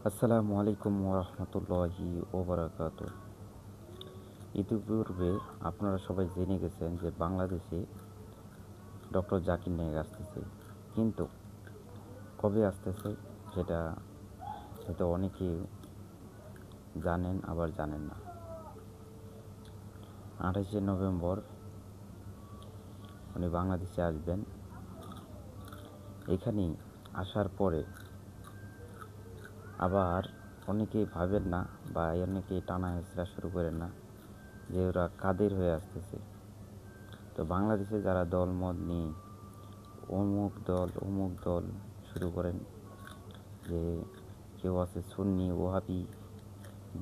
আসসালামু আলাইকুম ওরহমতুল্লাহি ওবরাকাত। ইতিপূর্বে আপনারা সবাই জেনে গেছেন যে বাংলাদেশে ডক্টর জাকির নায়েক আসতেছে, কিন্তু কবে আসতেছে সেটা হয়তো অনেকেই জানেন আবার জানেন না। 28শে নভেম্বর উনি বাংলাদেশে আসবেন। এখানে আসার পরে আবার অনেকেই ভাবেন না বা অনেকেই টানা হেঁচড়া শুরু করেন না যে ওরা কাদের হয়ে আসতেছে। তো বাংলাদেশে যারা দলমত নিয়ে অমুক দল শুরু করেন, যে কেউ আছে সুন্নি ওহাবি,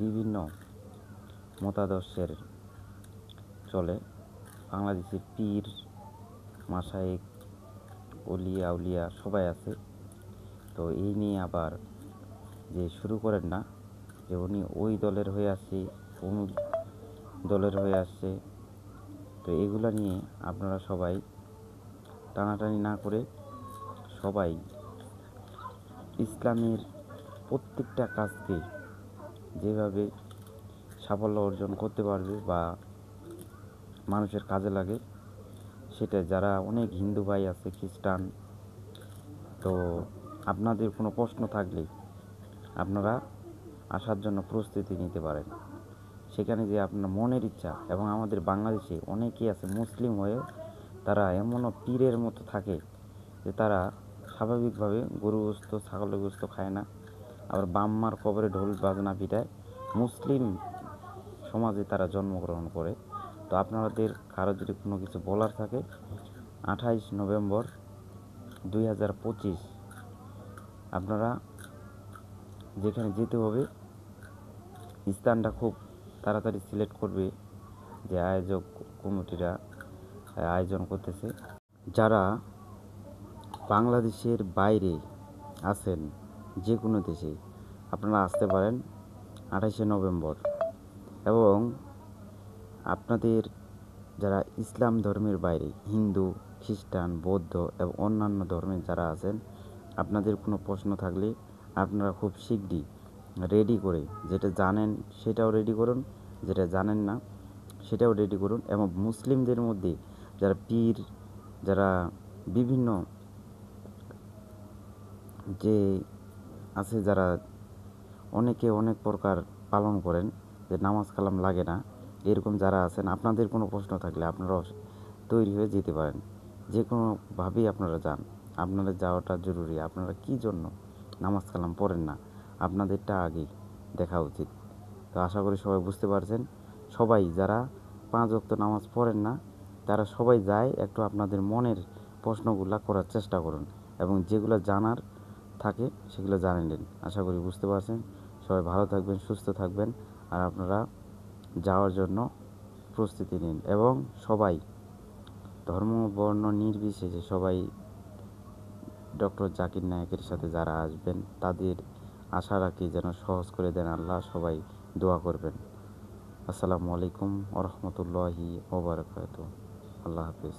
বিভিন্ন মতাদর্শের চলে। বাংলাদেশে পীর মাশায়েখ ওলিয়া আউলিয়া সবাই আছে। তো এই নিয়ে আবার যে শুরু করেন না যে উনি ওই দলের হয়ে আসছে, অমুক দলের হয়ে আসছে। তো এগুলো নিয়ে আপনারা সবাই টানাটানি না করে সবাই ইসলামের প্রত্যেকটা কাজকে যেভাবে সাফল্য অর্জন করতে পারবে বা মানুষের কাজে লাগে, সেটা যারা অনেক হিন্দু ভাই আছে, খ্রিস্টান, তো আপনাদের কোনো প্রশ্ন থাকলে আপনারা আসার জন্য প্রস্তুতি নিতে পারেন। সেখানে যে আপনার মনের ইচ্ছা, এবং আমাদের বাংলাদেশে অনেকেই আছে মুসলিম হয়ে তারা এমনও পীরের মতো থাকে যে তারা স্বাভাবিকভাবে গরু গোস্ত ছাগলের গোস্ত খায় না, আবার বাম্মার কবরে ঢোল বাজনা পিটায়। মুসলিম সমাজে তারা জন্মগ্রহণ করে। তো আপনাদের কারো যদি কোনো কিছু বলার থাকে, 28 নভেম্বর 2025 আপনারা যেখানে যেতে হবে, স্থানটা খুব তাড়াতাড়ি সিলেক্ট করবে যে আয়োজক কমিটিরা আয়োজন করতেছে। যারা বাংলাদেশের বাইরে আছেন, যে কোনো দেশে আপনারা আসতে পারেন 28শে নভেম্বর। এবং আপনাদের যারা ইসলাম ধর্মের বাইরে, হিন্দু, খ্রিস্টান, বৌদ্ধ এবং অন্যান্য ধর্মের যারা আছেন, আপনাদের কোনো প্রশ্ন থাকলে আপনারা খুব শীঘ্রই রেডি করে, যেটা জানেন সেটাও রেডি করুন, যেটা জানেন না সেটাও রেডি করুন। এবং মুসলিমদের মধ্যে যারা পীর, যারা বিভিন্ন যে আছে, যারা অনেকে অনেক প্রকার পালন করেন, যে নামাজ কালাম লাগে না, এরকম যারা আছেন, আপনাদের কোনো প্রশ্ন থাকলে আপনারা তৈরি হয়ে যেতে পারেন। যে কোনোভাবেই আপনারা যান, আপনাদের যাওয়াটা জরুরি। আপনারা কী জন্য নামাজ কালাম পড়েন না, আপনাদেরটা আগেই দেখা উচিত। তো আশা করি সবাই বুঝতে পারছেন। সবাই যারা 5 ওয়াক্ত নামাজ পড়েন না, তারা সবাই যায়, একটু আপনাদের মনের প্রশ্নগুলো করার চেষ্টা করুন, এবং যেগুলো জানার থাকে সেগুলো জানিয়ে নিন। আশা করি বুঝতে পারছেন। সবাই ভালো থাকবেন, সুস্থ থাকবেন, আর আপনারা যাওয়ার জন্য প্রস্তুতি নিন। এবং সবাই ধর্ম বর্ণ নির্বিশেষে সবাই ডক্টর জাকির নায়েকের সাথে যারা আসবেন তাদের আশা রাখি যেন সহজ করে দেন আল্লাহ। সবাই দোয়া করবেন। আসসালামু আলাইকুম ওরহমতুল্লাহি ওবরাকাতুহু। আল্লাহ হাফিজ।